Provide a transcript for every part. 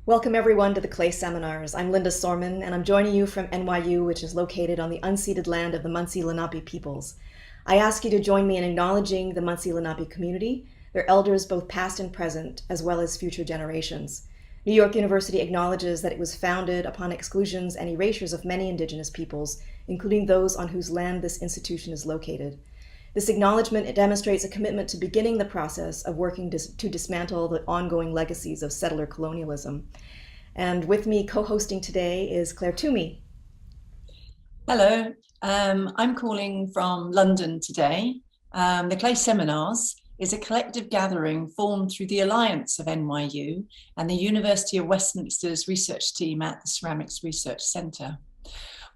Welcome everyone to the Clay Seminars. I'm Linda Sorman and I'm joining you from NYU, which is located on the unceded land of the Munsee Lenape peoples. I ask you to join me in acknowledging the Munsee Lenape community, their elders both past and present, as well as future generations. New York University acknowledges that it was founded upon exclusions and erasures of many indigenous peoples, including those on whose land this institution is located. This acknowledgement demonstrates a commitment to beginning the process of working to dismantle the ongoing legacies of settler colonialism. And with me co-hosting today is Claire Toomey. Hello, I'm calling from London today. The Clay Seminars is a collective gathering formed through the alliance of NYU and the University of Westminster's research team at the Ceramics Research Centre.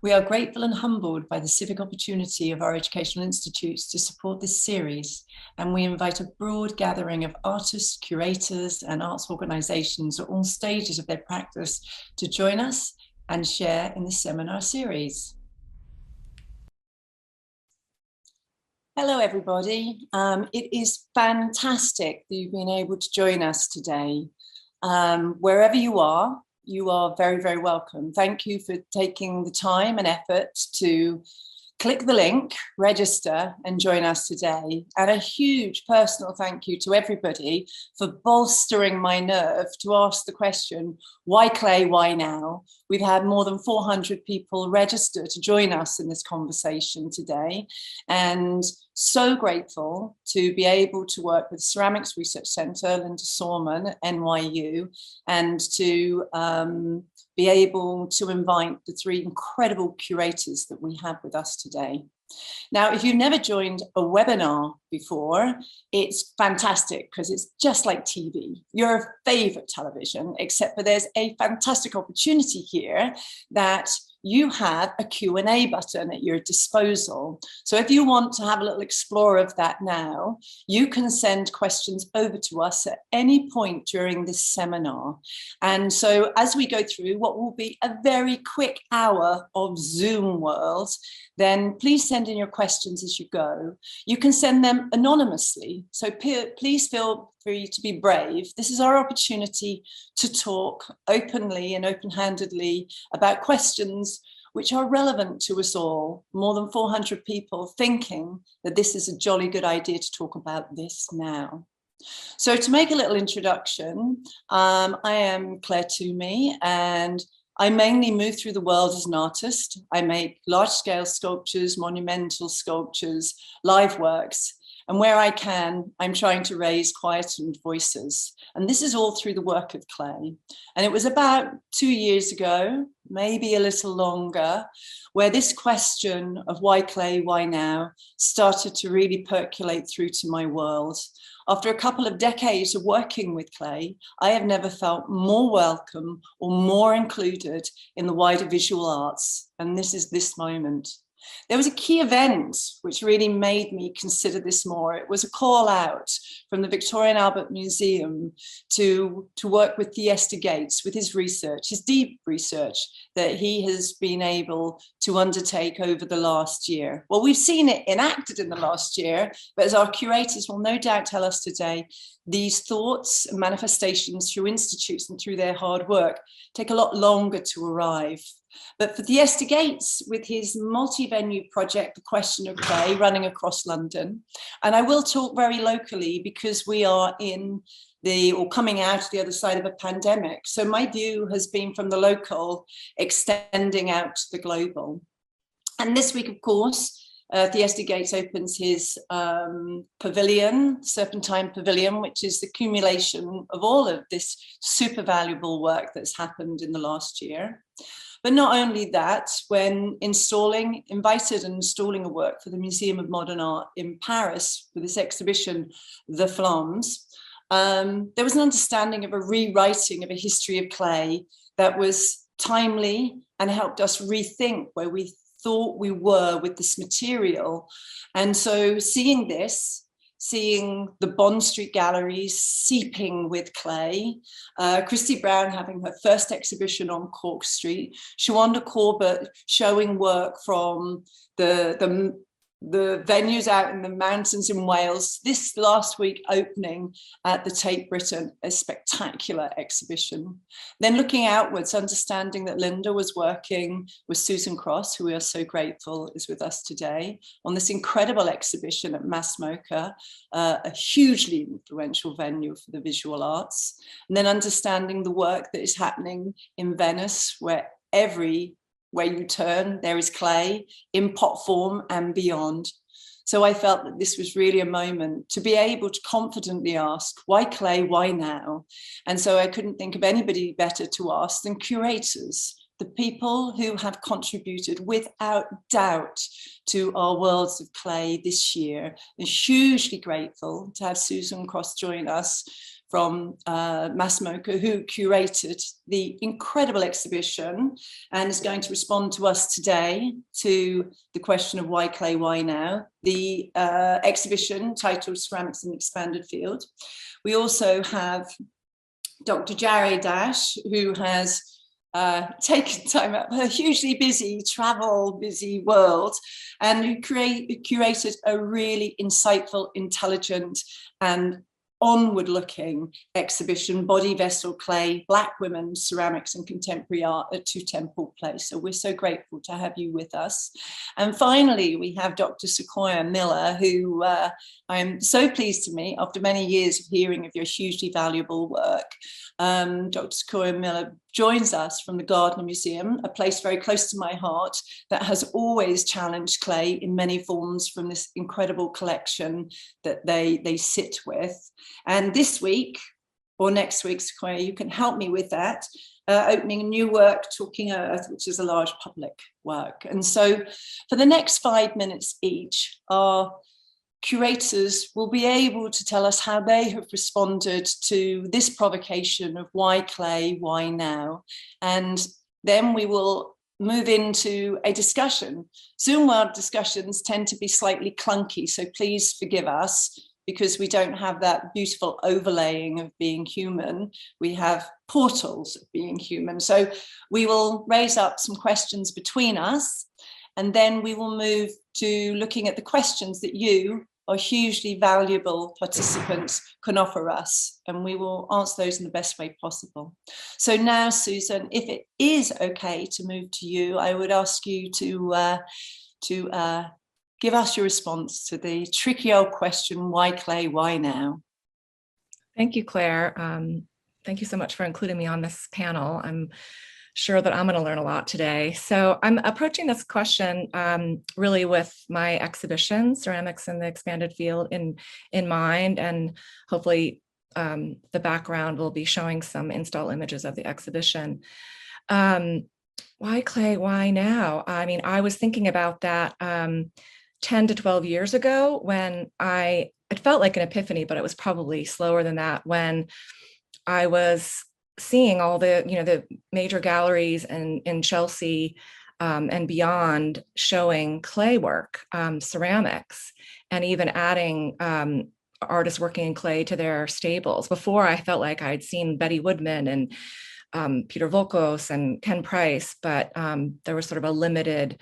We are grateful and humbled by the civic opportunity of our educational institutes to support this series, and we invite a broad gathering of artists, curators, and arts organisations at all stages of their practice to join us and share in the seminar series. Hello, everybody. It is fantastic that you've been able to join us today. Wherever you are very, very welcome. Thank you for taking the time and effort to click the link, register, and join us today. And a huge personal thank you to everybody for bolstering my nerve to ask the question, why clay, why now? We've had more than 400 people register to join us in this conversation today. And so grateful to be able to work with Ceramics Research Centre, Linda Sorman at NYU, and to be able to invite the three incredible curators that we have with us today. Now, if you've never joined a webinar before, it's fantastic because it's just like TV, your favorite television, except for there's a fantastic opportunity here that you have a Q&A button at your disposal. So if you want to have a little explore of that now, you can send questions over to us at any point during this seminar. And so as we go through what will be a very quick hour of Zoom world, then please send in your questions as you go. You can send them anonymously. So please feel free to be brave. This is our opportunity to talk openly and open-handedly about questions which are relevant to us all. More than 400 people thinking that this is a jolly good idea to talk about this now. So to make a little introduction, I am Claire Toomey, and I mainly move through the world as an artist. I make large-scale sculptures, monumental sculptures, live works, and where I can, I'm trying to raise quietened voices. And this is all through the work of clay. And it was about 2 years ago, maybe a little longer, where this question of why clay, why now, started to really percolate through to my world. After a couple of decades of working with clay, I have never felt more welcome or more included in the wider visual arts. And this is this moment. There was a key event which really made me consider this more. It was a call out from the Victoria and Albert Museum to work with Thyestes Gates with his research, his deep research that he has been able to undertake over the last year. Well, we've seen it enacted in the last year, but as our curators will no doubt tell us today, these thoughts and manifestations through institutes and through their hard work take a lot longer to arrive. But for Thyestes Gates, with his multi-venue project, The Question of Clay, running across London, and I will talk very locally because we are coming out the other side of a pandemic. So my view has been from the local, extending out to the global. And this week, of course, Thyestes Gates opens his pavilion, Serpentine Pavilion, which is the accumulation of all of this super valuable work that's happened in the last year. But not only that, when invited and installing a work for the Museum of Modern Art in Paris for this exhibition, The Flammes, there was an understanding of a rewriting of a history of clay that was timely and helped us rethink where we thought we were with this material. And so seeing the Bond Street galleries seeping with clay, Christy Brown having her first exhibition on Cork Street, Shawanda Corbett showing work from the the venues out in the mountains in Wales. This last week opening at the Tate Britain, a spectacular exhibition. Then looking outwards, understanding that Linda was working with Susan Cross, who we are so grateful is with us today, on this incredible exhibition at Mass MoCA, a hugely influential venue for the visual arts. And then understanding the work that is happening in Venice, where you turn, there is clay in pot form and beyond. So I felt that this was really a moment to be able to confidently ask, why clay, why now? And so I couldn't think of anybody better to ask than curators, the people who have contributed without doubt to our Worlds of Clay this year. I'm hugely grateful to have Susan Cross join us from Mass MoCA, who curated the incredible exhibition and is going to respond to us today to the question of why clay, why now? The exhibition titled Ceramics in the Expanded Field. We also have Dr. Jare Dash, who has taken time out of her hugely busy, busy world, and who curated a really insightful, intelligent, and onward-looking exhibition, Body Vessel Clay, Black Women, Ceramics and Contemporary Art at Two Temple Place. So we're so grateful to have you with us. And finally, we have Dr. Sequoia Miller, who I am so pleased to meet after many years of hearing of your hugely valuable work. Dr. Sequoia Miller joins us from the Gardner Museum, a place very close to my heart that has always challenged clay in many forms from this incredible collection that they sit with. And this week, or next week, Sequoia, you can help me with that, opening a new work, Talking Earth, which is a large public work. And so for the next 5 minutes each, our curators will be able to tell us how they have responded to this provocation of why clay, why now? And then we will move into a discussion. Zoom World discussions tend to be slightly clunky, so please forgive us because we don't have that beautiful overlaying of being human. We have portals of being human. So we will raise up some questions between us, and then we will move to looking at the questions that you, our hugely valuable participants, can offer us, and we will answer those in the best way possible. So now, Susan, if it is okay to move to you, I would ask you to give us your response to the tricky old question, why clay, why now? Thank you, Claire. Thank you so much for including me on this panel. I'm sure that I'm going to learn a lot today. So I'm approaching this question really with my exhibition, Ceramics in the Expanded Field, in mind, and hopefully the background will be showing some install images of the exhibition. Why clay, why now? I mean, I was thinking about that 10 to 12 years ago when it felt like an epiphany, but it was probably slower than that, when I was seeing all the, the major galleries in Chelsea and beyond showing clay work, ceramics, and even adding artists working in clay to their stables. Before, I felt like I'd seen Betty Woodman and Peter Volkos and Ken Price, but there was sort of a limited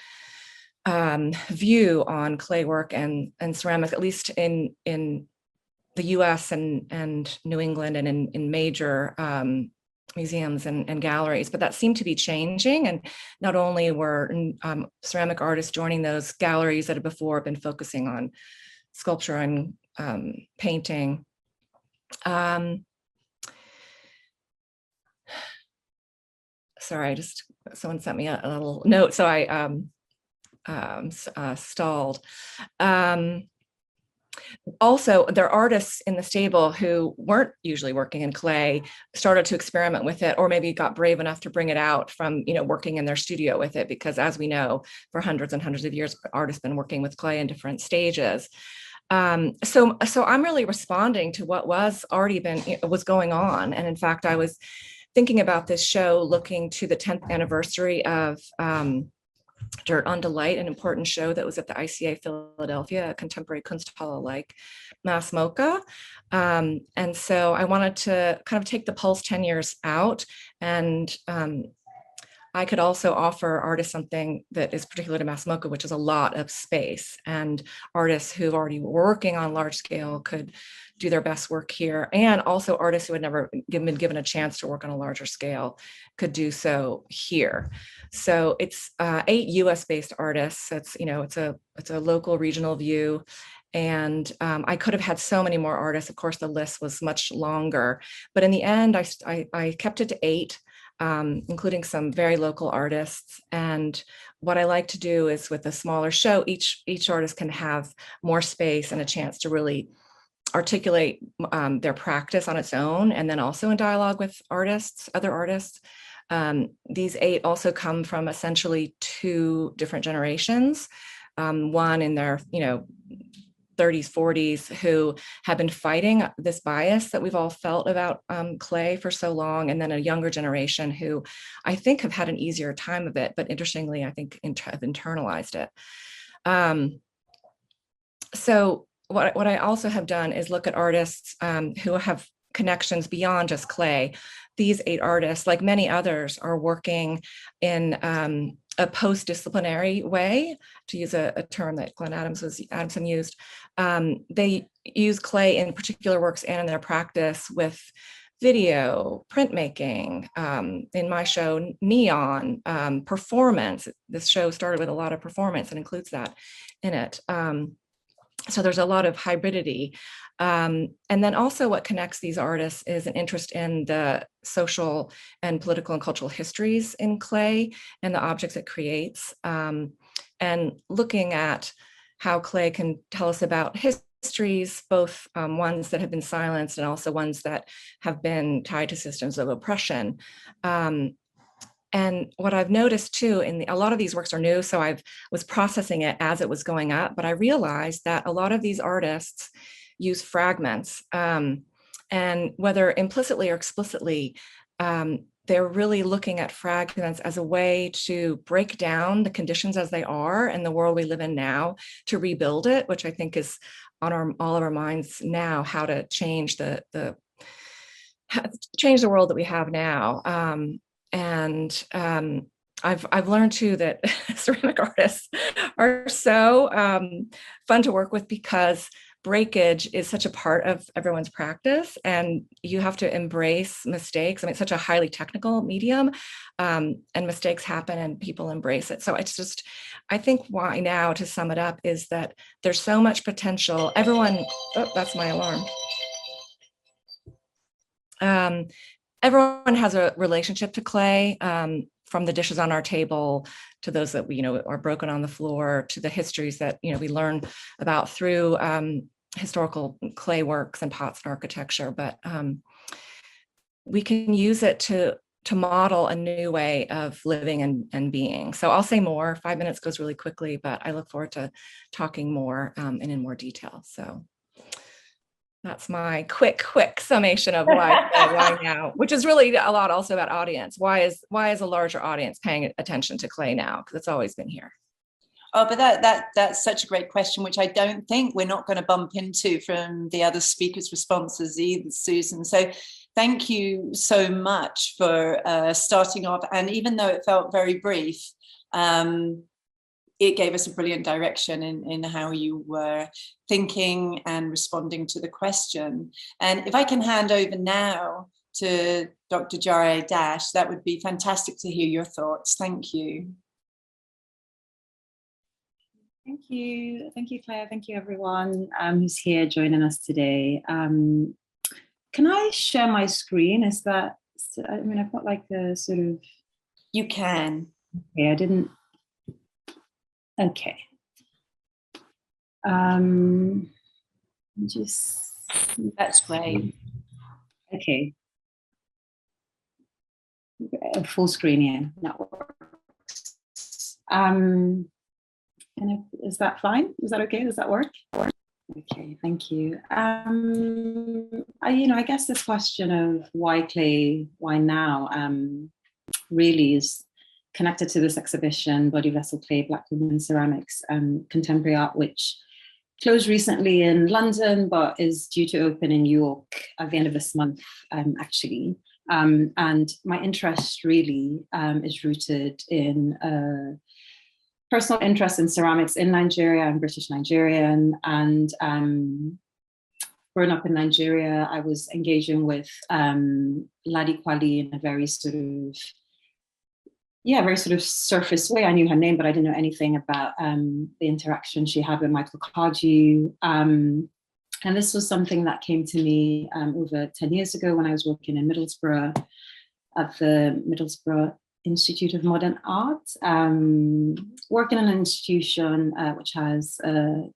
view on clay work and ceramics, at least in the US and New England and in major museums and galleries. But that seemed to be changing, and not only were ceramic artists joining those galleries that had before been focusing on sculpture and painting. Sorry, someone sent me a little note, so I stalled. Also, there are artists in the stable who weren't usually working in clay, started to experiment with it, or maybe got brave enough to bring it out from, working in their studio with it, because as we know, for hundreds and hundreds of years, artists have been working with clay in different stages. So I'm really responding to what was going on. And in fact, I was thinking about this show, looking to the 10th anniversary of Dirt on Delight, an important show that was at the ICA Philadelphia, a contemporary Kunsthalle like Mass MoCA. And so I wanted to kind of take the pulse 10 years out and I could also offer artists something that is particular to MASMOCA, which is a lot of space, and artists who've already working on large scale could do their best work here. And also artists who had never been given a chance to work on a larger scale could do so here. So it's 8 US based artists. It's, it's a local regional view. And I could have had so many more artists. Of course, the list was much longer, but in the end, I kept it to 8, including some very local artists. And what I like to do is, with a smaller show, each artist can have more space and a chance to really articulate their practice on its own, and then also in dialogue with other artists. These 8 also come from essentially 2 different generations. One in their, 30s, 40s, who have been fighting this bias that we've all felt about clay for so long, and then a younger generation who I think have had an easier time of it, but interestingly, I think have internalized it. So what I also have done is look at artists who have connections beyond just clay. These 8 artists, like many others, are working in a post-disciplinary way, to use a term that Glenn Adamson used. They use clay in particular works and in their practice with video, printmaking, in my show, neon, performance. This show started with a lot of performance and includes that in it. So there's a lot of hybridity. And then also what connects these artists is an interest in the social and political and cultural histories in clay and the objects it creates, and looking at how clay can tell us about histories, both ones that have been silenced and also ones that have been tied to systems of oppression. And what I've noticed too, a lot of these works are new, so I was processing it as it was going up, but I realized that a lot of these artists use fragments, and whether implicitly or explicitly, they're really looking at fragments as a way to break down the conditions as they are in the world we live in now, to rebuild it, which I think is on all of our minds now, how to change the world that we have now. I've learned too that ceramic artists are so fun to work with, because breakage is such a part of everyone's practice, and you have to embrace mistakes. I mean, it's such a highly technical medium, and mistakes happen and people embrace it. So it's just, I think why now, to sum it up, is that there's so much potential. Oh, that's my alarm. Everyone has a relationship to clay, from the dishes on our table to those that are broken on the floor, to the histories that we learn about through historical clay works and pots and architecture. But we can use it to model a new way of living and being. So I'll say more. 5 minutes goes really quickly, but I look forward to talking more and in more detail. So that's my quick summation of why now, which is really a lot also about audience. Why is a larger audience paying attention to clay now? Because it's always been here. Oh, but that's such a great question, which I don't think we're not going to bump into from the other speakers' responses either, Susan. So thank you so much for starting off. And even though it felt very brief, it gave us a brilliant direction in how you were thinking and responding to the question. And if I can hand over now to Dr. Jare Dash, that would be fantastic to hear your thoughts. Thank you. Thank you, Claire. Thank you, everyone who's here joining us today. Can I share my screen? Is that, I mean, I've got like a sort of... You can. Okay, I didn't... Okay. Just... That's great. Okay. Full screen, yeah, that works. Is that fine? Is that okay? Does that work? Okay, thank you. I guess this question of why clay, why now, really is connected to this exhibition, Body Vessel Clay, Black Women Ceramics, Contemporary Art, which closed recently in London, but is due to open in New York at the end of this month, actually. And my interest really is rooted in personal interest in ceramics in Nigeria. I'm British Nigerian, and growing up in Nigeria, I was engaging with Ladi Kwali in a very sort of surface way. I knew her name, but I didn't know anything about the interaction she had with Michael Cardew. And this was something that came to me over 10 years ago when I was working in Middlesbrough at the Middlesbrough Institute of Modern Art, working in an institution which has a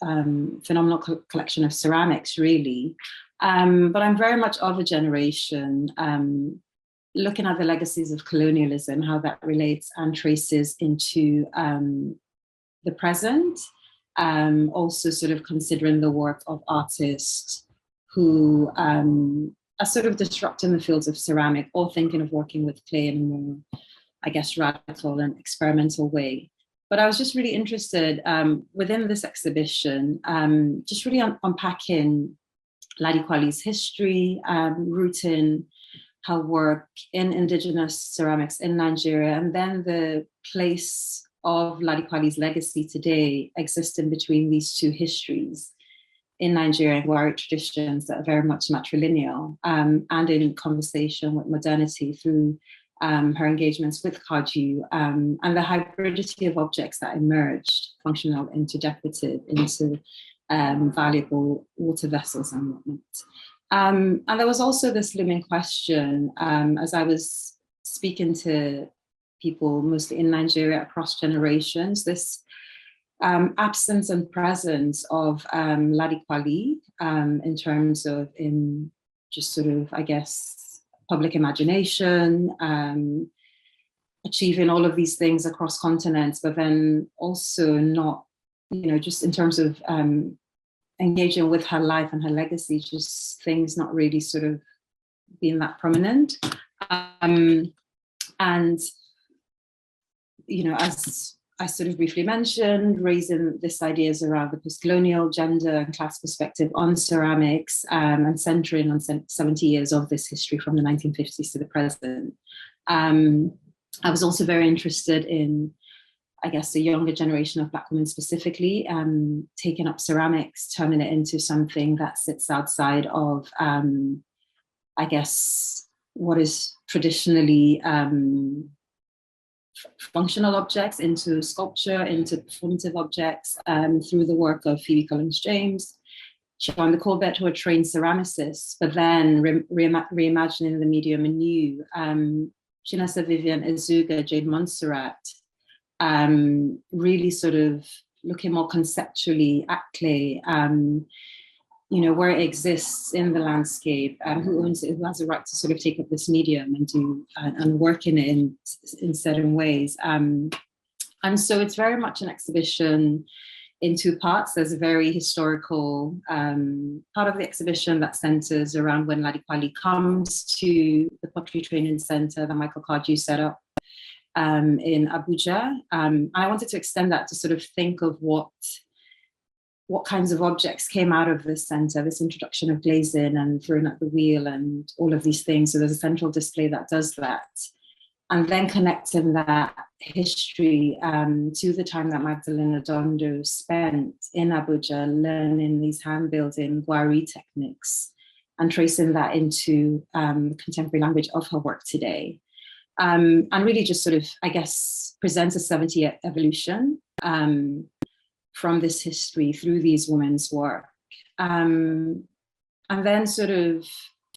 phenomenal collection of ceramics, really. But I'm very much of a generation looking at the legacies of colonialism, how that relates and traces into the present. Also sort of considering the work of artists who are sort of disrupting the fields of ceramic or thinking of working with clay in a more, I guess, radical and experimental way. But I was just really interested within this exhibition, just really unpacking Ladi Kwali's history, rooting her work in indigenous ceramics in Nigeria, and then the place of Ladi Kwali's legacy today existing between these two histories in Nigeria and Gwari traditions that are very much matrilineal, and in conversation with modernity through her engagements with Cardew, and the hybridity of objects that emerged, functional into decorative, into valuable water vessels and whatnot. And there was also this looming question as I was speaking to people mostly in Nigeria across generations, this absence and presence of Ladi Kwali in terms of in just sort of, I guess, public imagination, achieving all of these things across continents, but then also not, just in terms of engaging with her life and her legacy, just things not really sort of being that prominent. And, as I sort of briefly mentioned, raising this ideas around the post-colonial gender and class perspective on ceramics, and centering on 70 years of this history from the 1950s to the present. I was also very interested in, I guess, the younger generation of Black women specifically, taking up ceramics, turning it into something that sits outside of, I guess, what is traditionally functional objects, into sculpture, into performative objects, through the work of Phoebe Collins-James, Siobhan Colbert, who are trained ceramicists, but then reimagining the medium anew. Chinasa Vivian Ezuga, Jade Montserrat, really sort of looking more conceptually at clay, where it exists in the landscape, who owns it, who has a right to sort of take up this medium and do and work in it in certain ways. And so it's very much an exhibition in two parts. There's a very historical part of the exhibition that centers around when Ladi Kwali comes to the Pottery Training Center that Michael Cardew set up in Abuja. I wanted to extend that to sort of think of what kinds of objects came out of this center, this introduction of glazing and throwing at the wheel and all of these things. So there's a central display that does that. And then connecting that history to the time that Magdalena Dondo spent in Abuja learning these hand-building Gwari techniques and tracing that into the contemporary language of her work today. And really just sort of, I guess, presents a 70-year evolution from this history through these women's work. And then sort of,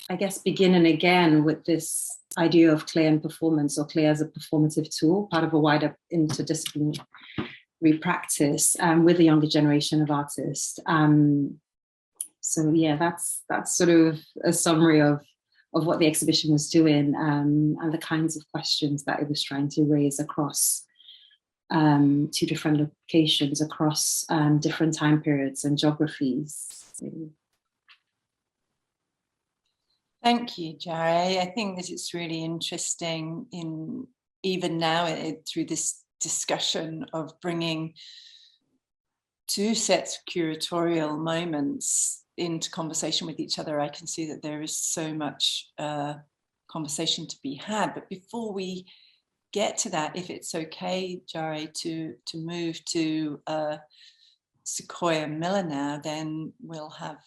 I guess, beginning again with this idea of clay and performance, or clay as a performative tool, part of a wider interdisciplinary practice with a younger generation of artists. So yeah, that's sort of a summary of what the exhibition was doing, and the kinds of questions that it was trying to raise across two different locations, across different time periods and geographies. Thank you, Jare. I think that it's really interesting in even now through this discussion of bringing two sets of curatorial moments into conversation with each other, I can see that there is so much conversation to be had. But before we get to that, if it's okay, Jari, to move to Sequoia Miller now, then we'll have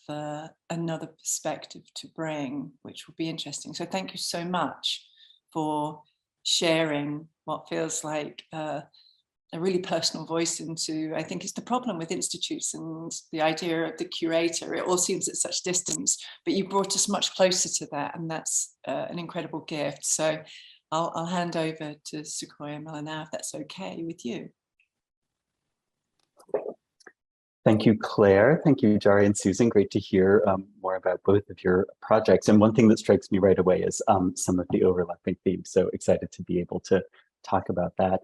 another perspective to bring, which will be interesting. So thank you so much for sharing what feels like a really personal voice into, I think it's the problem with institutes and the idea of the curator. It all seems at such distance, but you brought us much closer to that, and that's an incredible gift. So I'll hand over to Sequoia Miller now, if that's okay with you. Thank you, Claire. Thank you, Jari and Susan. Great to hear more about both of your projects. And one thing that strikes me right away is some of the overlapping themes. So excited to be able to talk about that.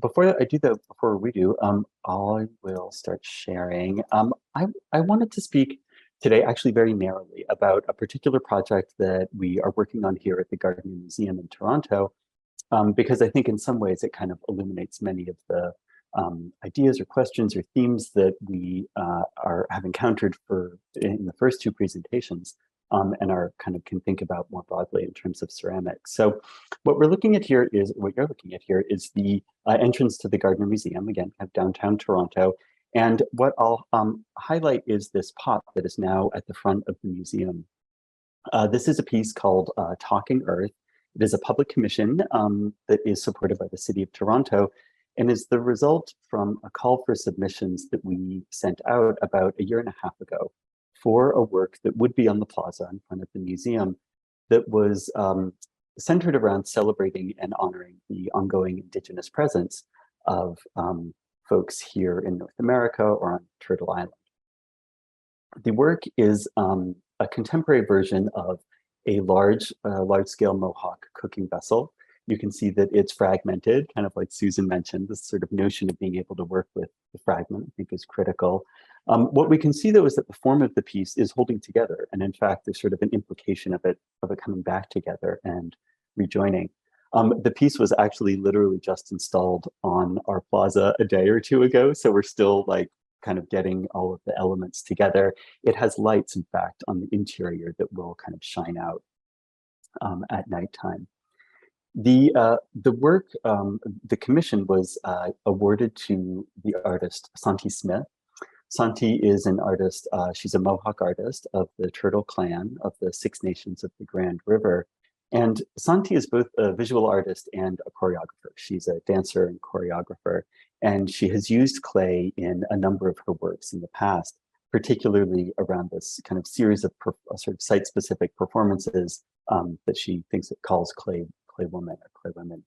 Before we do, I will start sharing. I wanted to speak today actually very narrowly about a particular project that we are working on here at the Gardner Museum in Toronto, because I think in some ways it kind of illuminates many of the ideas or questions or themes that we have encountered in the first two presentations, and can think about more broadly in terms of ceramics. So what you're looking at here is the entrance to the Gardner Museum, again, kind of downtown Toronto. And what I'll highlight is this pot that is now at the front of the museum. This is a piece called Talking Earth. It is a public commission that is supported by the City of Toronto, and is the result from a call for submissions that we sent out about a year and a half ago for a work that would be on the plaza in front of the museum that was centered around celebrating and honoring the ongoing Indigenous presence of folks here in North America or on Turtle Island. The work is a contemporary version of a large-scale Mohawk cooking vessel. You can see that it's fragmented, kind of like Susan mentioned. This sort of notion of being able to work with the fragment, I think, is critical. What we can see, though, is that the form of the piece is holding together. And in fact, there's sort of an implication of it coming back together and rejoining. The piece was actually literally just installed on our plaza a day or two ago. So we're still kind of getting all of the elements together. It has lights, in fact, on the interior that will kind of shine out at nighttime. The work, the commission was awarded to the artist Santi Smith. Santi is an artist, she's a Mohawk artist of the Turtle Clan of the Six Nations of the Grand River. And Santi is both a visual artist and a choreographer. She's a dancer and choreographer, and she has used clay in a number of her works in the past, particularly around this kind of series of sort of site-specific performances that she calls Clay Woman or Clay Women.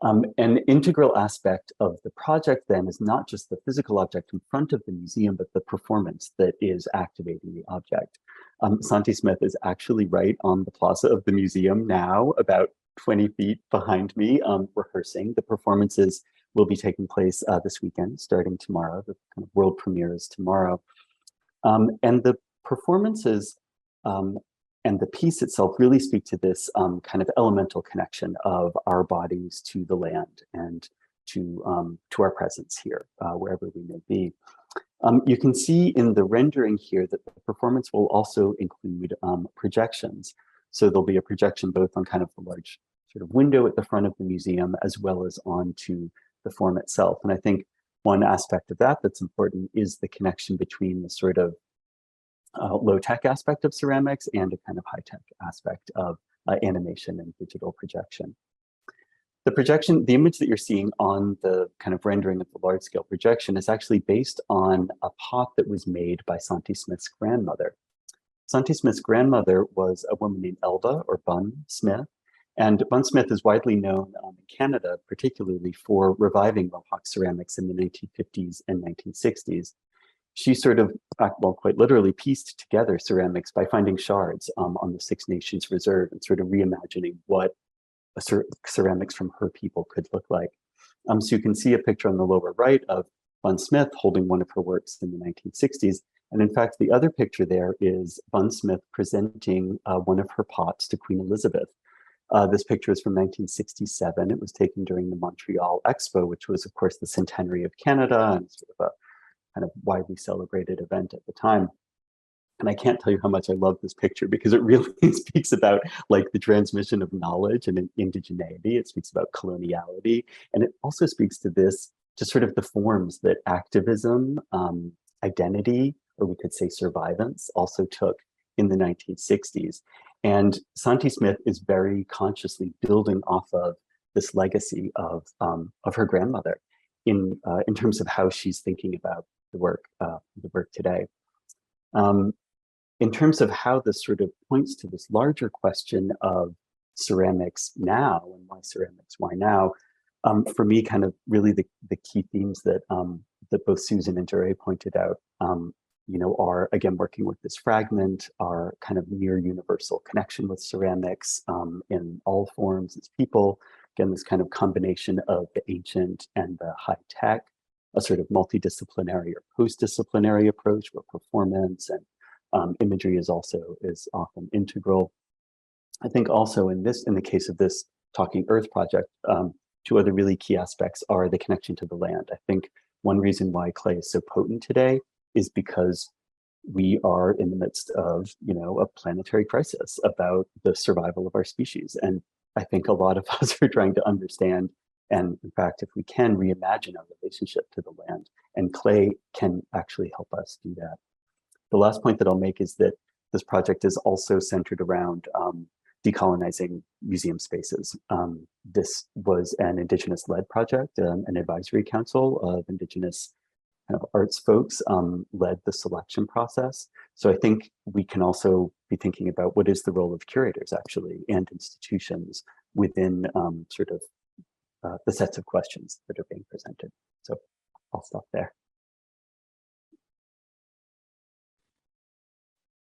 An integral aspect of the project then is not just the physical object in front of the museum, but the performance that is activating the object. Santi Smith is actually right on the plaza of the museum now, about 20 feet behind me, rehearsing. The performances will be taking place this weekend, starting tomorrow. The kind of world premiere is tomorrow. And the performances and the piece itself really speak to this kind of elemental connection of our bodies to the land and to our presence here, wherever we may be. You can see in the rendering here that the performance will also include projections. So there'll be a projection both on kind of the large sort of window at the front of the museum, as well as onto the form itself. And I think one aspect of that that's important is the connection between the sort of low-tech aspect of ceramics and a kind of high-tech aspect of animation and digital projection. The image that you're seeing on the kind of rendering of the large-scale projection is actually based on a pot that was made by Santi Smith's grandmother. Santi Smith's grandmother was a woman named Elba, or Bun Smith, and Bun Smith is widely known in Canada, particularly for reviving Mohawk ceramics in the 1950s and 1960s. She sort of, well, quite literally pieced together ceramics by finding shards on the Six Nations Reserve and sort of reimagining what ceramics from her people could look like. So you can see a picture on the lower right of Bun Smith holding one of her works in the 1960s. And in fact, the other picture there is Bun Smith presenting one of her pots to Queen Elizabeth. This picture is from 1967. It was taken during the Montreal Expo, which was, of course, the centenary of Canada and sort of a kind of widely celebrated event at the time. And I can't tell you how much I love this picture because it really speaks about like the transmission of knowledge and indigeneity. It speaks about coloniality. And it also speaks to this, to sort of the forms that activism, identity, or we could say survivance also took in the 1960s. And Santi Smith is very consciously building off of this legacy of her grandmother in terms of how she's thinking about the work today. In terms of how this sort of points to this larger question of ceramics now and why now, for me, kind of really the key themes that that both Susan and Jerry pointed out, you know, are again working with this fragment, our kind of near universal connection with ceramics in all forms as people. Again, this kind of combination of the ancient and the high tech, a sort of multidisciplinary or post-disciplinary approach where performance and imagery is often integral. I think also in the case of this Talking Earth project, two other really key aspects are the connection to the land. I think one reason why clay is so potent today is because we are in the midst of, you know, a planetary crisis about the survival of our species. And I think a lot of us are trying to understand, and in fact, if we can, reimagine our relationship to the land, and clay can actually help us do that. The last point that I'll make is that this project is also centered around decolonizing museum spaces. This was an Indigenous-led project. An advisory council of Indigenous kind of arts folks led the selection process. So I think we can also be thinking about what is the role of curators actually and institutions within sort of the sets of questions that are being presented. So I'll stop there.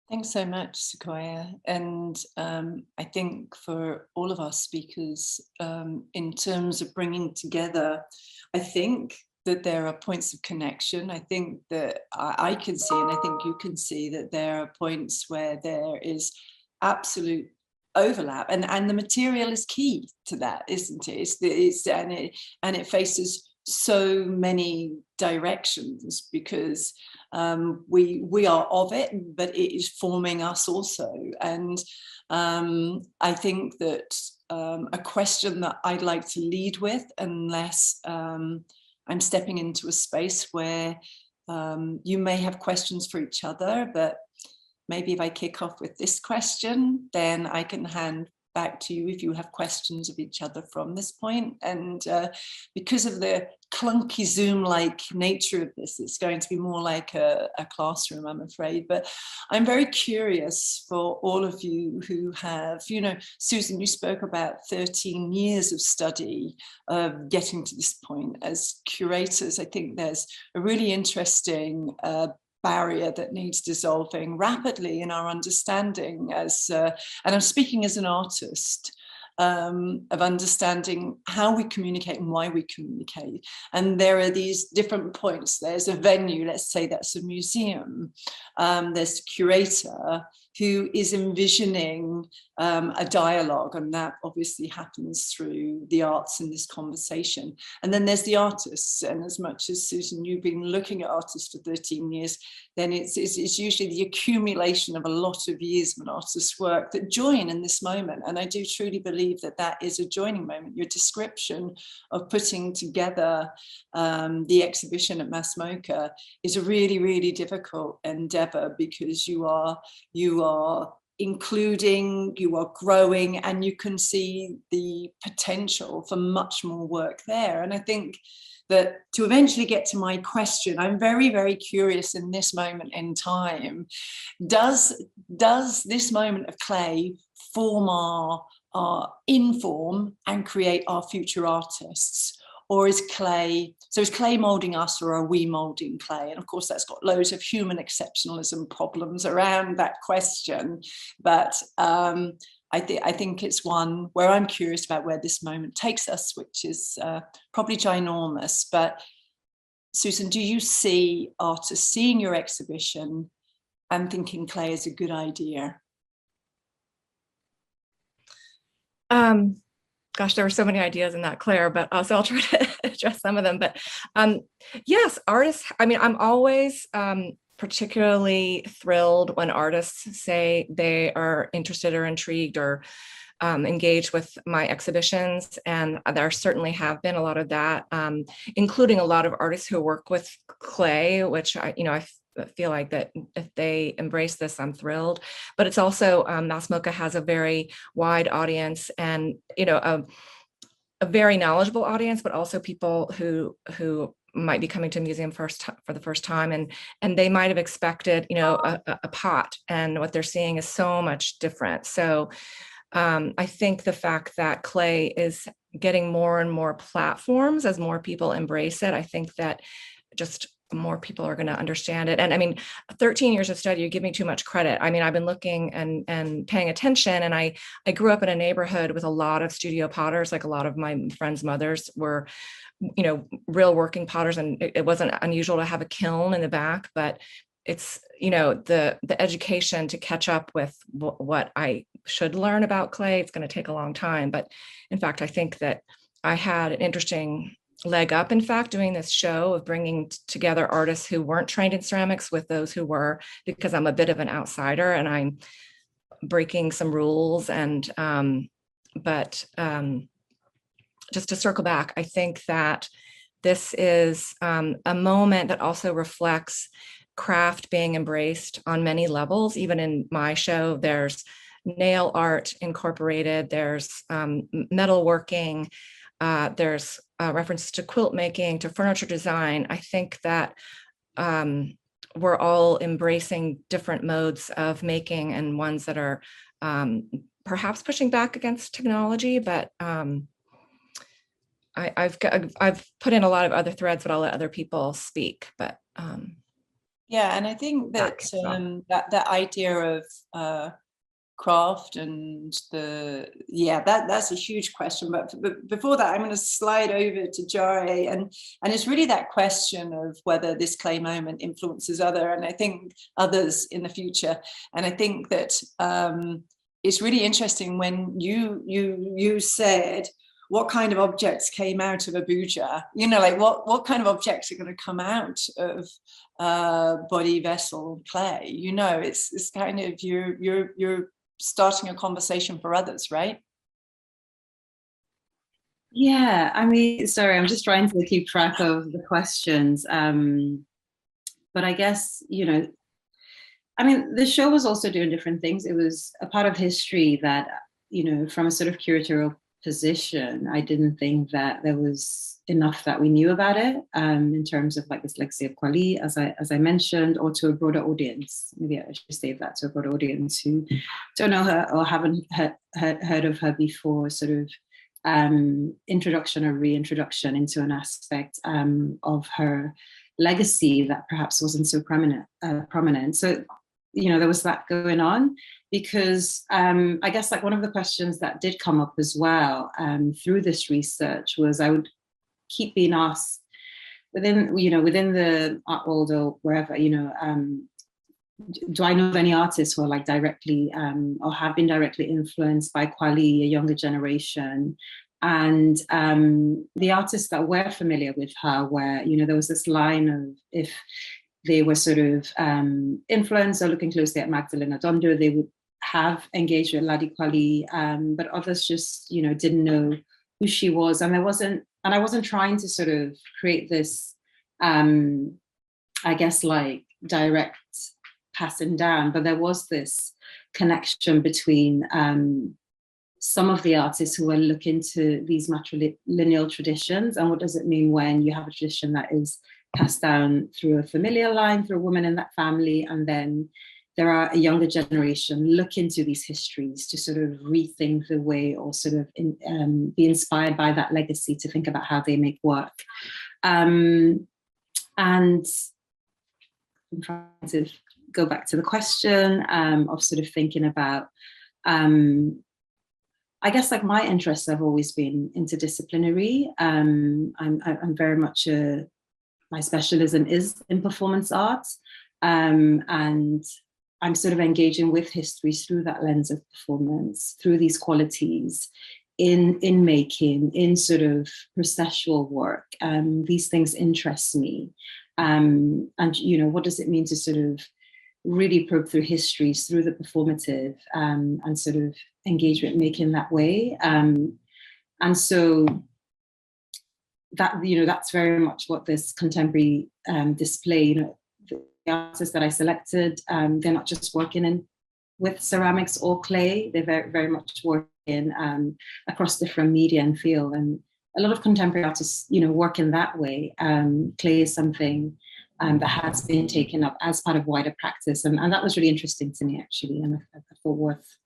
Thanks so much, Sequoia. And I think for all of our speakers, in terms of bringing together, I think that there are points of connection. I think that I can see, and I think you can see, that there are points where there is absolute overlap, and the material is key to that, isn't it? And it faces so many directions because we are of it, but it is forming us also. And I think that a question that I'd like to lead with, unless I'm stepping into a space where you may have questions for each other, but maybe if I kick off with this question, then I can hand back to you if you have questions of each other from this point. And because of the clunky Zoom-like nature of this, it's going to be more like a classroom, I'm afraid. But I'm very curious for all of you who have, you know, Susan, you spoke about 13 years of study of getting to this point. As curators, I think there's a really interesting barrier that needs dissolving rapidly in our understanding as, and I'm speaking as an artist, of understanding how we communicate and why we communicate. And there are these different points. There's a venue, let's say that's a museum. There's a curator who is envisioning a dialogue, and that obviously happens through the arts in this conversation. And then there's the artists, and as much as Susan, you've been looking at artists for 13 years, then it's usually the accumulation of a lot of years of an artist's work that join in this moment. And I do truly believe that that is a joining moment. Your description of putting together the exhibition at MASMOCA is a really, really difficult endeavor, because you are including, you are growing, and you can see the potential for much more work there. And I think that to eventually get to my question, I'm very, very curious in this moment in time, does this moment of clay form our inform and create our future artists? Or is clay molding us, or are we molding clay? And of course, that's got loads of human exceptionalism problems around that question. But I think it's one where I'm curious about where this moment takes us, which is probably ginormous. But Susan, do you see artists seeing your exhibition and thinking clay is a good idea? Gosh, there were so many ideas in that, Claire, but so I'll try to address some of them. But yes, artists, I mean, I'm always particularly thrilled when artists say they are interested or intrigued or engaged with my exhibitions. And there certainly have been a lot of that, including a lot of artists who work with clay, which I feel like that if they embrace this, I'm thrilled. But it's also Mass MoCA has a very wide audience, and a very knowledgeable audience, but also people who might be coming to a museum for the first time, and they might have expected a pot, and what they're seeing is so much different. So I think the fact that clay is getting more and more platforms as more people embrace it, I think that just more people are going to understand it. And I mean, 13 years of study, you give me too much credit. I mean, I've been looking and paying attention, and I grew up in a neighborhood with a lot of studio potters. Like a lot of my friends' mothers were, real working potters, and it wasn't unusual to have a kiln in the back, but it's, the education to catch up with what I should learn about clay, it's going to take a long time. But in fact, I think that I had an interesting leg up, in fact, doing this show of bringing together artists who weren't trained in ceramics with those who were, because I'm a bit of an outsider and I'm breaking some rules. And just to circle back, I think that this is a moment that also reflects craft being embraced on many levels. Even in my show, there's nail art incorporated, there's metalworking, there's reference to quilt making, to furniture design. I think that we're all embracing different modes of making, and ones that are perhaps pushing back against technology. But I've put in a lot of other threads, but I'll let other people speak. But yeah, and I think that that idea of craft and that's a huge question. But before that, I'm going to slide over to Jari, and it's really that question of whether this clay moment influences others in the future. And I think that it's really interesting when you said, what kind of objects came out of Abuja? Like what kind of objects are going to come out of body vessel clay? It's kind of you're starting a conversation for others, right? Yeah, I mean, sorry, I'm just trying to keep track of the questions. But I guess, I mean, the show was also doing different things. It was a part of history that, from a sort of curatorial position, I didn't think that there was enough that we knew about it in terms of like this legacy of Kwali, as I mentioned, or to a broader audience. Maybe I should say that to a broader audience who don't know her or haven't heard of her before, sort of introduction or reintroduction into an aspect of her legacy that perhaps wasn't so prominent. So, there was that going on, because I guess like one of the questions that did come up as well through this research was, I would keep being asked within the art world or wherever, do I know of any artists who are like directly or have been directly influenced by Kwali, a younger generation? And the artists that were familiar with her, where, there was this line of, if they were sort of influenced or looking closely at Magdalena Dondo, they would have engaged with Ladi Kwali, but others just, didn't know who she was. And I wasn't trying to sort of create this, I guess, like direct passing down, but there was this connection between some of the artists who were looking to these matrilineal traditions, and what does it mean when you have a tradition that is passed down through a familial line, through a woman in that family, and then there are a younger generation look into these histories to sort of rethink the way, or sort of be inspired by that legacy to think about how they make work. And I'm trying to go back to the question of sort of thinking about, I guess like my interests have always been interdisciplinary. I'm very much my specialism is in performance arts, and I'm sort of engaging with history through that lens of performance, through these qualities in making, in sort of processual work. These things interest me. And, you know, what does it mean to sort of really probe through histories, through the performative, and sort of engagement making that way. And so that, you know, that's very much what this contemporary display, you know, the artists that I selected, they're not just working with ceramics or clay, they're very, very much working across different media and field. And a lot of contemporary artists, you know, work in that way. Clay is something that has been taken up as part of wider practice. And that was really interesting to me, actually, and I thought worth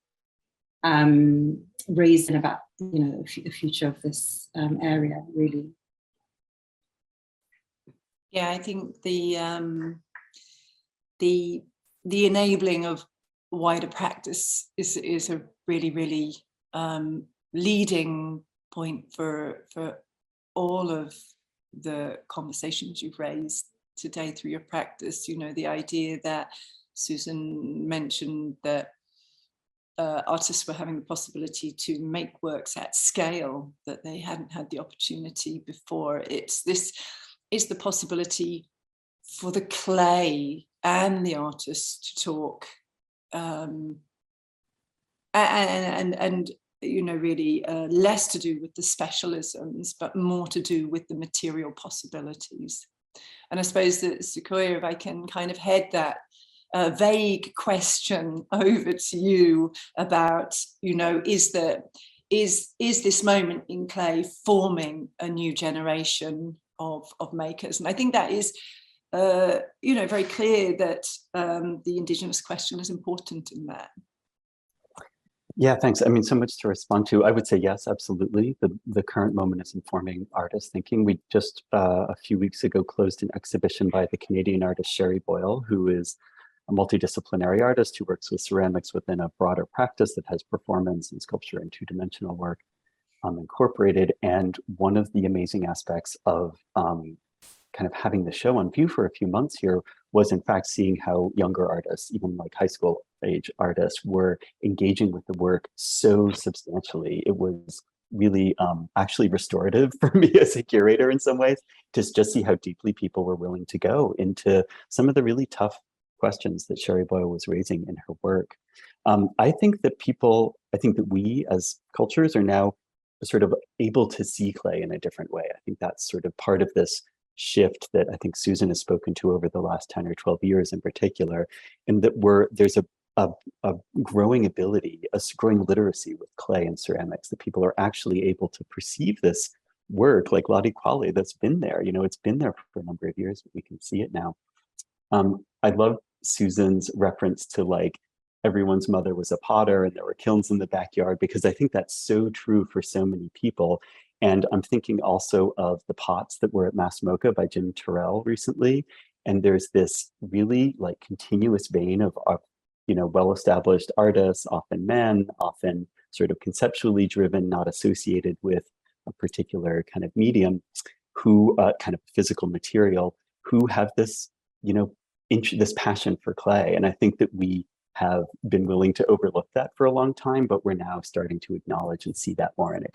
raising about, you know, the future of this area, really. Yeah, I think the enabling of wider practice is a really leading point for all of the conversations you've raised today through your practice. You know, the idea that Susan mentioned, that artists were having the possibility to make works at scale that they hadn't had the opportunity before. It's the possibility for the clay and the artist to talk, and you know, really less to do with the specialisms, but more to do with the material possibilities. And I suppose that, Sequoia, if I can kind of head that vague question over to you about, you know, is this moment in clay forming a new generation of makers? And I think that is, you know, very clear that the Indigenous question is important in that. Yeah, thanks. I mean, so much to respond to. I would say yes, absolutely. The current moment is informing artist thinking. We just a few weeks ago closed an exhibition by the Canadian artist Sherry Boyle, who is a multidisciplinary artist who works with ceramics within a broader practice that has performance and sculpture and two-dimensional work incorporated. And one of the amazing aspects of kind of having the show on view for a few months here was in fact seeing how younger artists, even like high school age artists, were engaging with the work so substantially. It was really actually restorative for me as a curator in some ways to just see how deeply people were willing to go into some of the really tough questions that Sherry Boyle was raising in her work. I think that we as cultures are now sort of able to see clay in a different way. I think that's sort of part of this shift that I think Susan has spoken to over the last 10 or 12 years in particular, and that there's a growing ability, a growing literacy with clay and ceramics, that people are actually able to perceive this work like Lottie Kwale that's been there. You know, it's been there for a number of years, but we can see it now. I love Susan's reference to like everyone's mother was a potter and there were kilns in the backyard, because I think that's so true for so many people. And I'm thinking also of the pots that were at MASMOCA by Jim Terrell recently. And there's this really like continuous vein of you know, well-established artists, often men, often sort of conceptually driven, not associated with a particular kind of medium, who kind of physical material, who have this, you know, this passion for clay. And I think that we have been willing to overlook that for a long time, but we're now starting to acknowledge and see that more. And it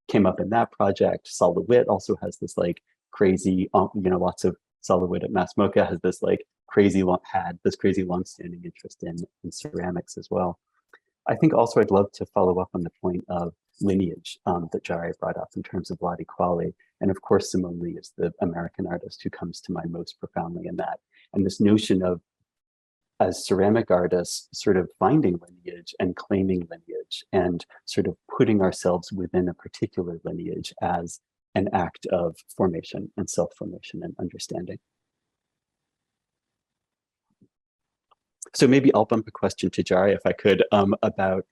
came up in that project. Saul LeWitt also has this like crazy, you know, lots of Saul LeWitt at MASMOCA has this like had this crazy long-standing interest in ceramics as well. I think also I'd love to follow up on the point of lineage that Jari brought up in terms of Lottie Kwale. And of course, Simone Lee is the American artist who comes to mind most profoundly in that. And this notion of, as ceramic artists, sort of finding lineage and claiming lineage and sort of putting ourselves within a particular lineage as an act of formation and self-formation and understanding. So maybe I'll bump a question to Jari, if I could, about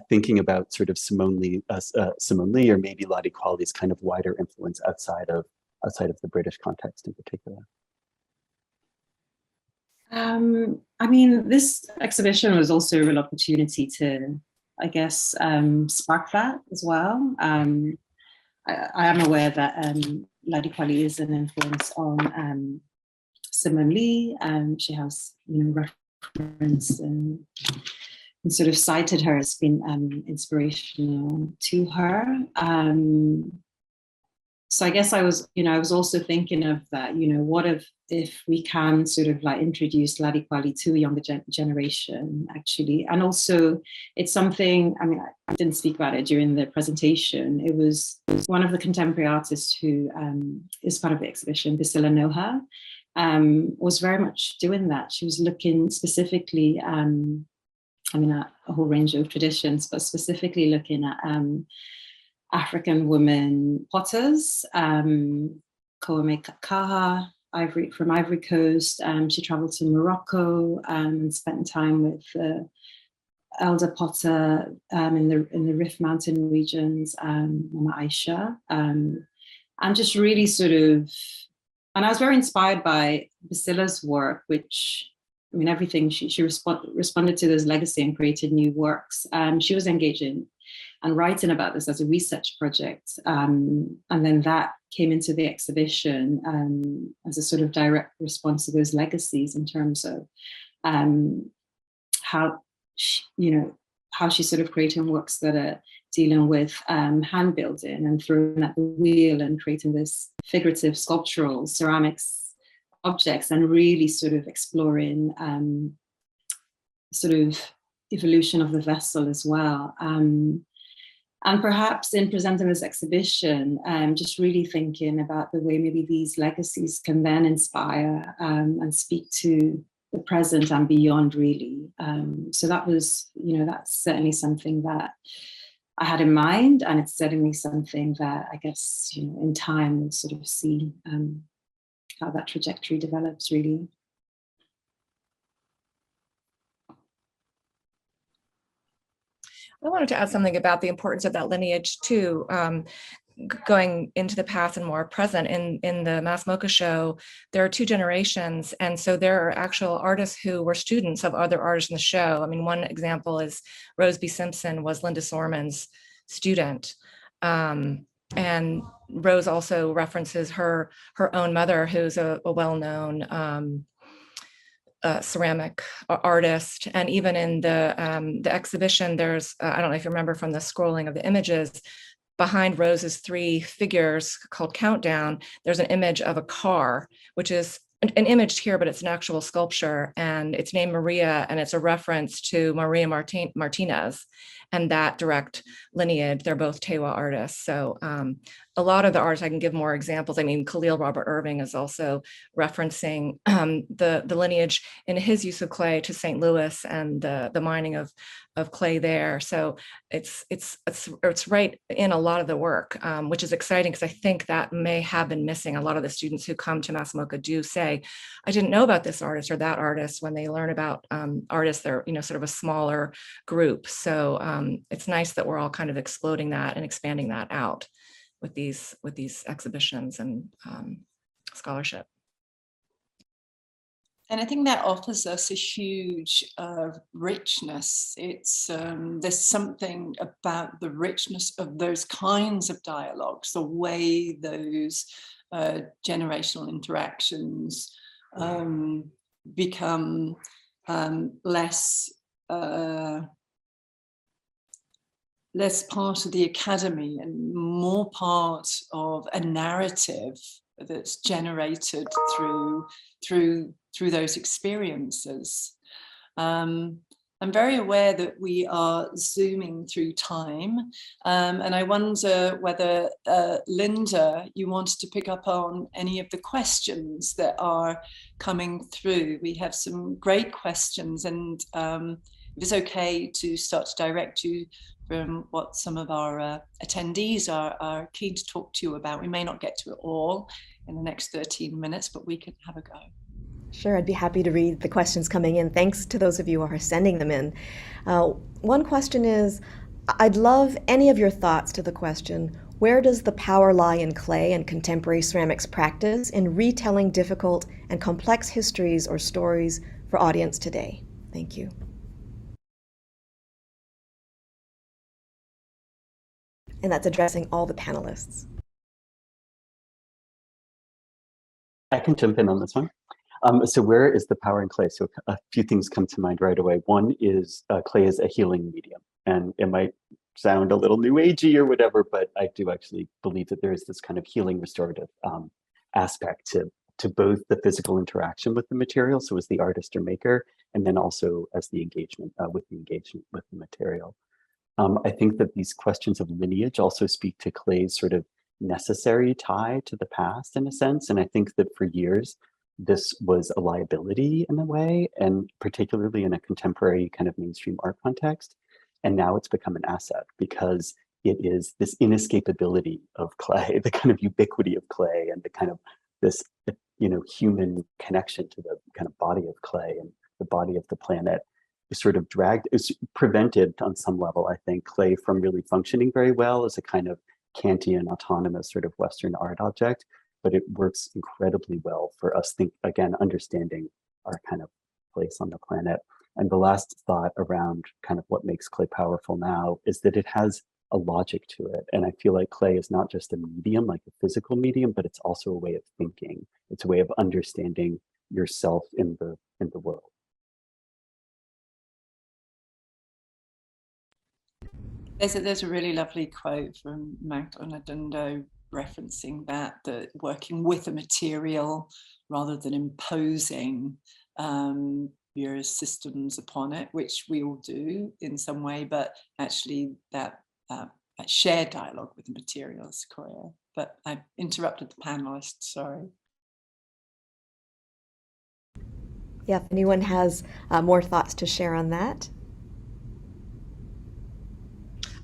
thinking about sort of Simone Lee, or maybe Lottie Kwale's kind of wider influence outside of the British context in particular. I mean, this exhibition was also a real opportunity to, I guess, spark that as well. I am aware that Lottie Kwale is an influence on Simone Lee. She has, you know, reference sort of cited her as being inspirational to her. So I guess I was also thinking of that, what if we can sort of like introduce Ladi Kwali to a younger generation, actually. And also it's something, I mean, I didn't speak about it during the presentation. It was one of the contemporary artists who is part of the exhibition, Priscilla Noha, was very much doing that. She was looking specifically, at a whole range of traditions, but specifically looking at African women potters, Kouame Kaha, from Ivory Coast. She traveled to Morocco and spent time with the elder potter in the Rift Mountain regions, Mama Aisha, and just really sort of, and I was very inspired by Priscilla's work, which, I mean, everything she responded to this legacy and created new works. She was engaging and writing about this as a research project. And then that came into the exhibition as a sort of direct response to those legacies in terms of how she's sort of creating works that are dealing with hand building and throwing at the wheel and creating this figurative sculptural ceramics objects, and really sort of exploring sort of evolution of the vessel as well. And perhaps in presenting this exhibition, just really thinking about the way maybe these legacies can then inspire and speak to the present and beyond, really. So that was, that's certainly something that I had in mind, and it's certainly something that I guess, in time we'll sort of see how that trajectory develops, really. I wanted to add something about the importance of that lineage too, going into the past and more present. In the Mass MoCA show, there are two generations, and so there are actual artists who were students of other artists in the show. I mean, one example is Rose B. Simpson was Linda Sorman's student, and Rose also references her own mother, who's a well-known ceramic artist. And even in the exhibition, there's, I don't know if you remember from the scrolling of the images, behind Rose's three figures called Countdown, there's an image of a car, which is an image here, but it's an actual sculpture, and it's named Maria, and it's a reference to Maria Martinez and that direct lineage. They're both Tewa artists. So a lot of the artists, I can give more examples. I mean, Khalil Robert Irving is also referencing the lineage in his use of clay to St. Louis and the mining of clay there. So it's right in a lot of the work, which is exciting, because I think that may have been missing. A lot of the students who come to Mass MoCA do say, I didn't know about this artist or that artist, when they learn about artists. They're sort of a smaller group. So it's nice that we're all kind of exploding that and expanding that out with these exhibitions and scholarship. And I think that offers us a huge richness. It's there's something about the richness of those kinds of dialogues, the way those generational interactions become less part of the academy and more part of a narrative that's generated through those experiences. I'm very aware that we are zooming through time, and I wonder whether, Linda, you wanted to pick up on any of the questions that are coming through. We have some great questions, and if it's okay to start to direct you from what some of our attendees are keen to talk to you about. We may not get to it all in the next 13 minutes, but we can have a go. Sure, I'd be happy to read the questions coming in. Thanks to those of you who are sending them in. One question is, I'd love any of your thoughts to the question, where does the power lie in clay and contemporary ceramics practice in retelling difficult and complex histories or stories for audience today? Thank you. And that's addressing all the panelists. I can jump in on this one. So where is the power in clay? So a few things come to mind right away. One is clay is a healing medium, and it might sound a little new agey or whatever, but I do actually believe that there is this kind of healing restorative aspect to both the physical interaction with the material, so as the artist or maker, and then also as the engagement with the material. I think that these questions of lineage also speak to clay's sort of necessary tie to the past in a sense. And I think that for years, this was a liability in a way, and particularly in a contemporary kind of mainstream art context. And now it's become an asset because it is this inescapability of clay, the kind of ubiquity of clay, and the kind of this, human connection to the kind of body of clay and the body of the planet is sort of is prevented on some level, I think, clay from really functioning very well as a kind of Kantian autonomous sort of Western art object, but it works incredibly well for us, understanding our kind of place on the planet. And the last thought around kind of what makes clay powerful now is that it has a logic to it. And I feel like clay is not just a medium, like a physical medium, but it's also a way of thinking. It's a way of understanding yourself in the world. There's a really lovely quote from Magdalena Dundo referencing that working with a material rather than imposing your systems upon it, which we all do in some way, but actually that shared dialogue with the material is Sequoia. But I interrupted the panelists, sorry. Yeah, if anyone has more thoughts to share on that.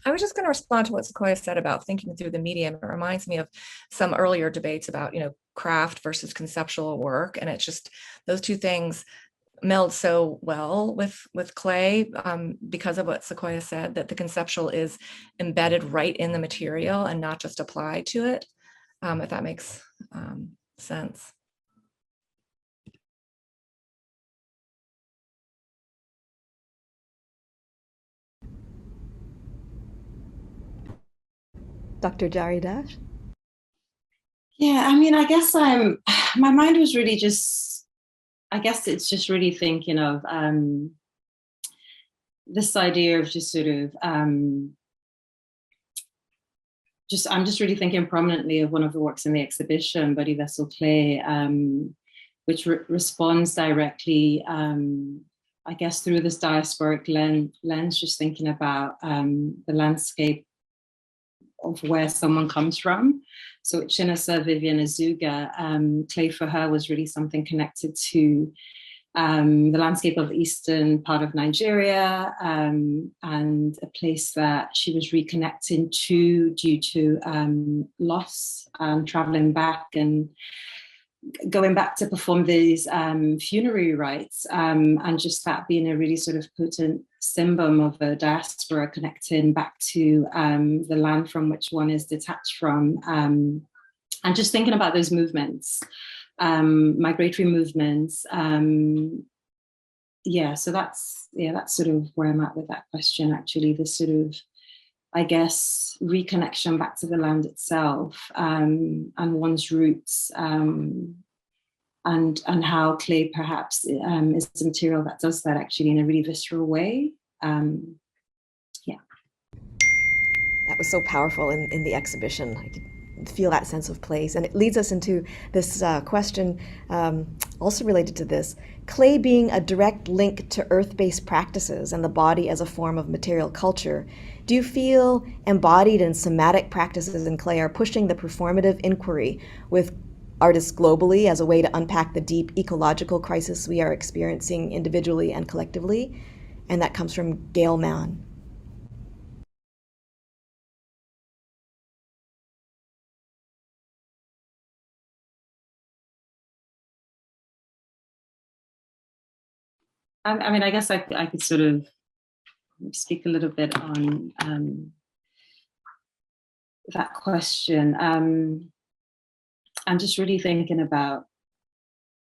I was just going to respond to what Sequoia said about thinking through the medium. It reminds me of some earlier debates about, craft versus conceptual work. And it's just those two things meld so well with clay because of what Sequoia said, that the conceptual is embedded right in the material and not just applied to it, if that makes sense. Dr. Jari Dash? Yeah, I mean, I guess my mind was really just, I guess it's just really thinking of this idea of just sort of, I'm just really thinking prominently of one of the works in the exhibition, Body Vessel Clay, which responds directly, I guess, through this diasporic lens, just thinking about the landscape of where someone comes from. So Chinasa Vivian Azuga, clay for her was really something connected to the landscape of the eastern part of Nigeria, and a place that she was reconnecting to due to loss, traveling back and going back to perform these funerary rites, and just that being a really sort of potent symbol of a diaspora connecting back to the land from which one is detached from, and just thinking about those movements, migratory movements. So that's sort of where I'm at with that question, actually, this sort of, I guess, reconnection back to the land itself, and one's roots, and how clay perhaps is the material that does that actually in a really visceral way. That was so powerful in the exhibition. I could feel that sense of place. And it leads us into this question also related to this. Clay being a direct link to earth-based practices and the body as a form of material culture, do you feel embodied and somatic practices in clay are pushing the performative inquiry with artists globally as a way to unpack the deep ecological crisis we are experiencing individually and collectively? And that comes from Gail Mann. I mean, I guess I could sort of speak a little bit on that question. I'm just really thinking about,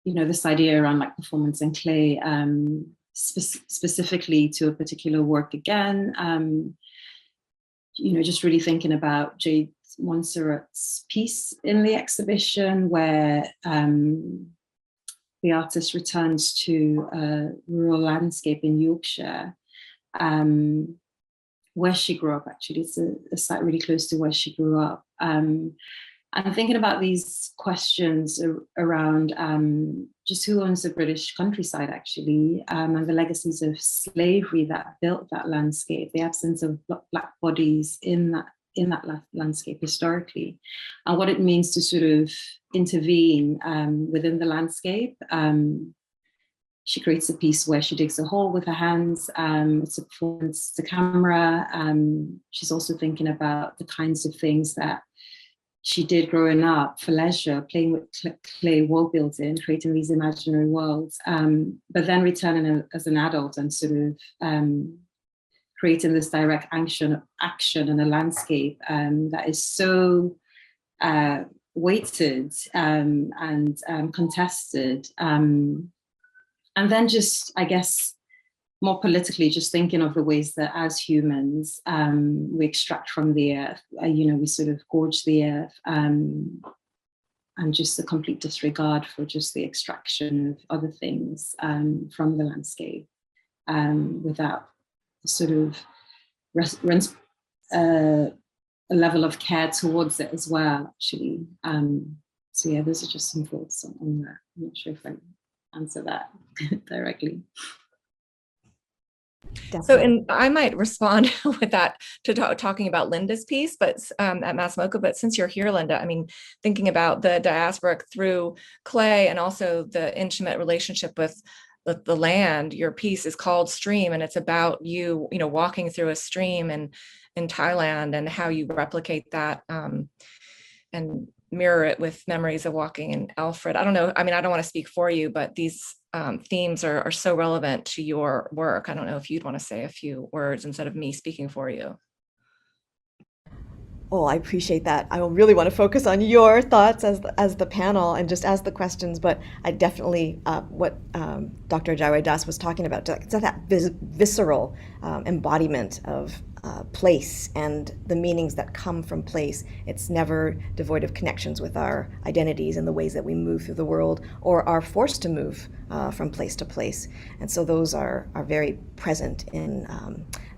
this idea around like performance in clay, specifically to a particular work again. Just really thinking about Jade Montserrat's piece in the exhibition, where the artist returns to a rural landscape in Yorkshire, where she grew up. Actually, it's a site really close to where she grew up. I'm thinking about these questions around just who owns the British countryside, actually, and the legacies of slavery that built that landscape, the absence of Black bodies in that landscape historically, and what it means to sort of intervene within the landscape. She creates a piece where she digs a hole with her hands. It's a performance to camera. She's also thinking about the kinds of things that she did growing up for leisure, playing with clay, wall building, creating these imaginary worlds, but then returning as an adult and sort of creating this direct action in a landscape that is so weighted and contested. And then just, I guess, more politically, just thinking of the ways that as humans, we extract from the earth, we sort of gorge the earth, and just the complete disregard for just the extraction of other things from the landscape without sort of a level of care towards it as well, actually. So yeah, those are just some thoughts on that. I'm not sure if I answer that directly. Definitely. So, and I might respond with that to talking about Linda's piece, but at MAS-MoCA. But since you're here, Linda, I mean, thinking about the diasporic through clay and also the intimate relationship with the land, your piece is called Stream, and it's about you walking through a stream in Thailand and how you replicate that and mirror it with memories of walking in Alfred. I don't know. I mean, I don't want to speak for you, but these themes are so relevant to your work. I don't know if you'd want to say a few words instead of me speaking for you. Oh, I appreciate that. I really want to focus on your thoughts as the panel and just ask the questions, but I definitely, what Dr. Ajayi Das was talking about, it's that visceral embodiment of place and the meanings that come from place. It's never devoid of connections with our identities and the ways that we move through the world or are forced to move from place to place. And so those are very present in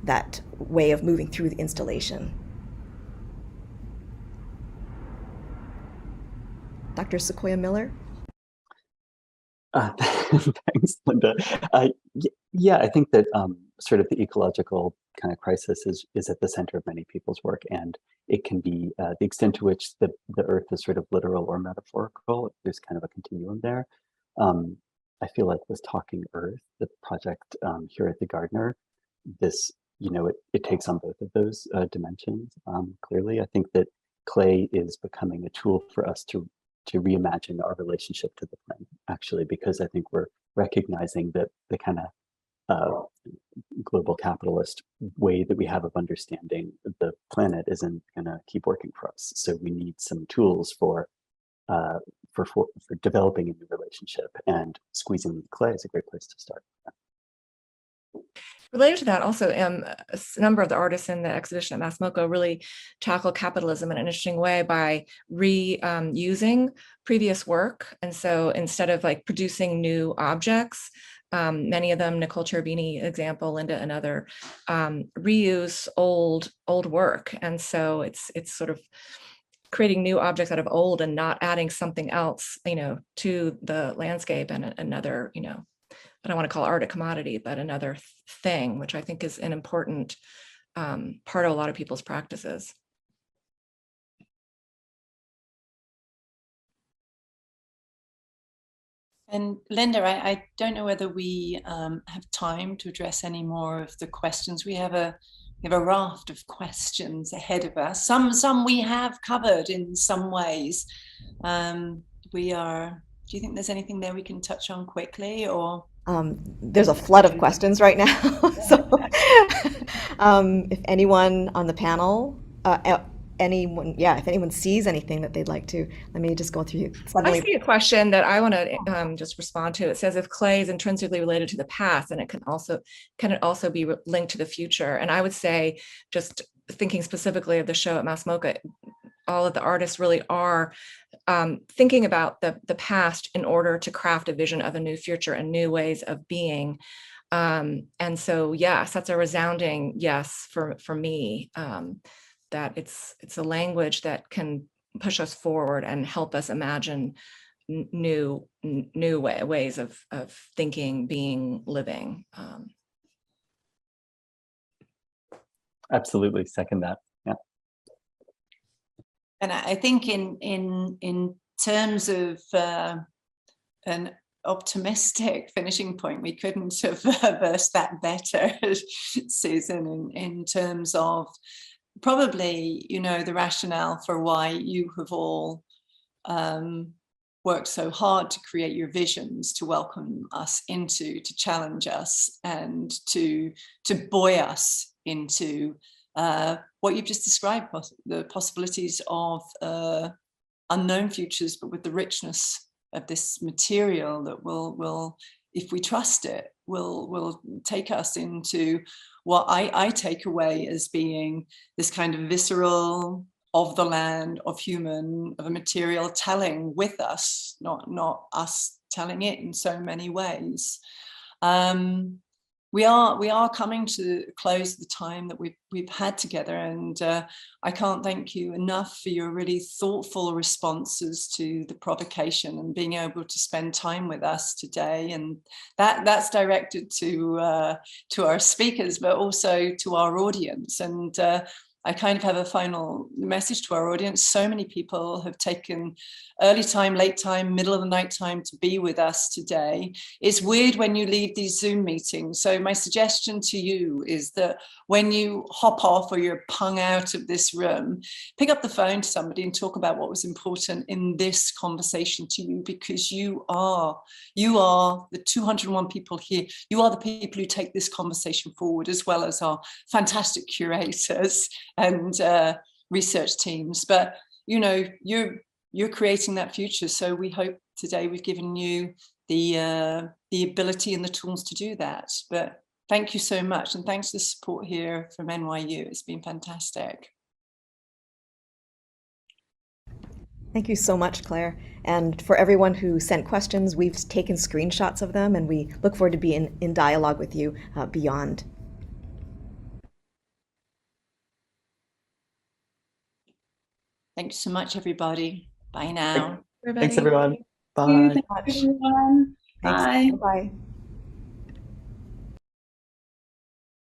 that way of moving through the installation. Dr. Sequoia Miller? Thanks, Linda. Yeah, I think that sort of the ecological kind of crisis is at the center of many people's work, and it can be the extent to which the earth is sort of literal or metaphorical. There's kind of a continuum there. I feel like with Talking Earth, the project here at the Gardner, this, it takes on both of those dimensions. Clearly, I think that clay is becoming a tool for us to reimagine our relationship to the planet, actually, because I think we're recognizing that the kind of global capitalist way that we have of understanding the planet isn't going to keep working for us. So we need some tools for developing a new relationship, and squeezing clay is a great place to start. Related to that, also, a number of the artists in the exhibition at MAS-MoCA really tackle capitalism in an interesting way by reusing previous work. And so instead of like producing new objects, many of them, Nicole Cherubini example, Linda another, reuse old work. And so it's sort of creating new objects out of old and not adding something else, to the landscape and another, I don't want to call art a commodity, but another thing, which I think is an important part of a lot of people's practices. And Linda, I don't know whether we have time to address any more of the questions. We have a raft of questions ahead of us. Some we have covered in some ways. Do you think there's anything there we can touch on quickly, or? There's a flood of questions right now. So if anyone on the panel, if anyone sees anything that they'd like to, let me just go through. I see a question that I want to just respond to. It says, if clay is intrinsically related to the past, then can it also be linked to the future? And I would say, just thinking specifically of the show at MAS-MoCA, all of the artists really are thinking about the past in order to craft a vision of a new future and new ways of being. And so, yes, that's a resounding yes for me, that it's a language that can push us forward and help us imagine new ways of thinking, being, living. Absolutely, second that. Yeah. And I think in terms of an optimistic finishing point, we couldn't have versed that better, Susan, in terms of probably, you know, the rationale for why you have all worked so hard to create your visions, to welcome us into, to challenge us, and to buoy us into what you've just described, the possibilities of unknown futures, but with the richness of this material that will, if we trust it, will take us into what I take away as being this kind of visceral, of the land, of human, of a material telling with us, not us telling it in so many ways. We are coming to close the time that we've had together, and I can't thank you enough for your really thoughtful responses to the provocation and being able to spend time with us today. And that's directed to our speakers, but also to our audience. And I kind of have a final message to our audience. So many people have taken early time, late time, middle of the night time to be with us today. It's weird when you leave these Zoom meetings. So my suggestion to you is that when you hop off or you're pung out of this room, pick up the phone to somebody and talk about what was important in this conversation to you, because you are the 201 people here. You are the people who take this conversation forward, as well as our fantastic curators and research teams. But you know, you're creating that future. So we hope today we've given you the ability and the tools to do that. But thank you so much, and thanks for the support here from NYU. It's been fantastic. Thank you so much, Claire. And for everyone who sent questions, we've taken screenshots of them, and we look forward to being in dialogue with you beyond. Thanks so much, everybody. Bye now. Thanks, everyone. Everybody. Bye. Thank you, everyone. Thanks. Bye. Bye.